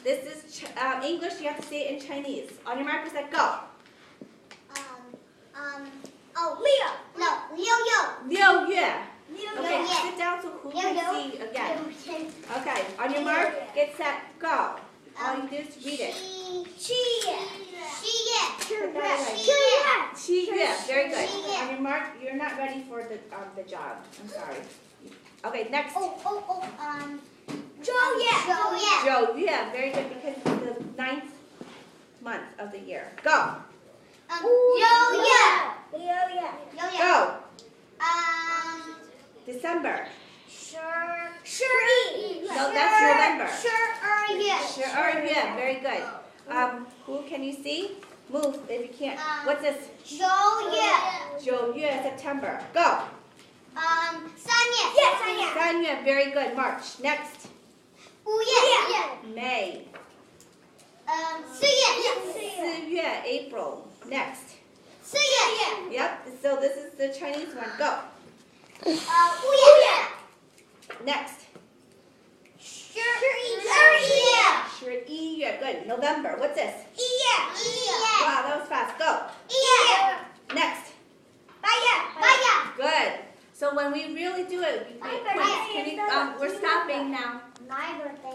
This is English. You have to say it in Chinese. On your mark, set, go. Leo. No, Leo. 6月. Okay, sit down so who can see again. Okay, on your mark, get set, go. All you do is read it. 7月. Very good. On your mark, you're not ready for the job. I'm sorry. Okay, next. 9月. Very good because it's the 9th month of the year. Go. 6月. Go. December. 12. No, that's November. 12月. 12月. Very good. Who can you see? Move if you can't. What's this? 9月. 9月, September. Go. 3月. 3月. Very good. March. Next. 5月. May. 4月. 4月, April. Next. 4月. Yep. So this is the Chinese one. Go. 5月. Next. 11月. 11月. Good. November. What's this? 1月. Wow, that was fast. Go. 1月. Next. 8月. Good. So when we really do it, we pay points. We're stopping now. My birthday.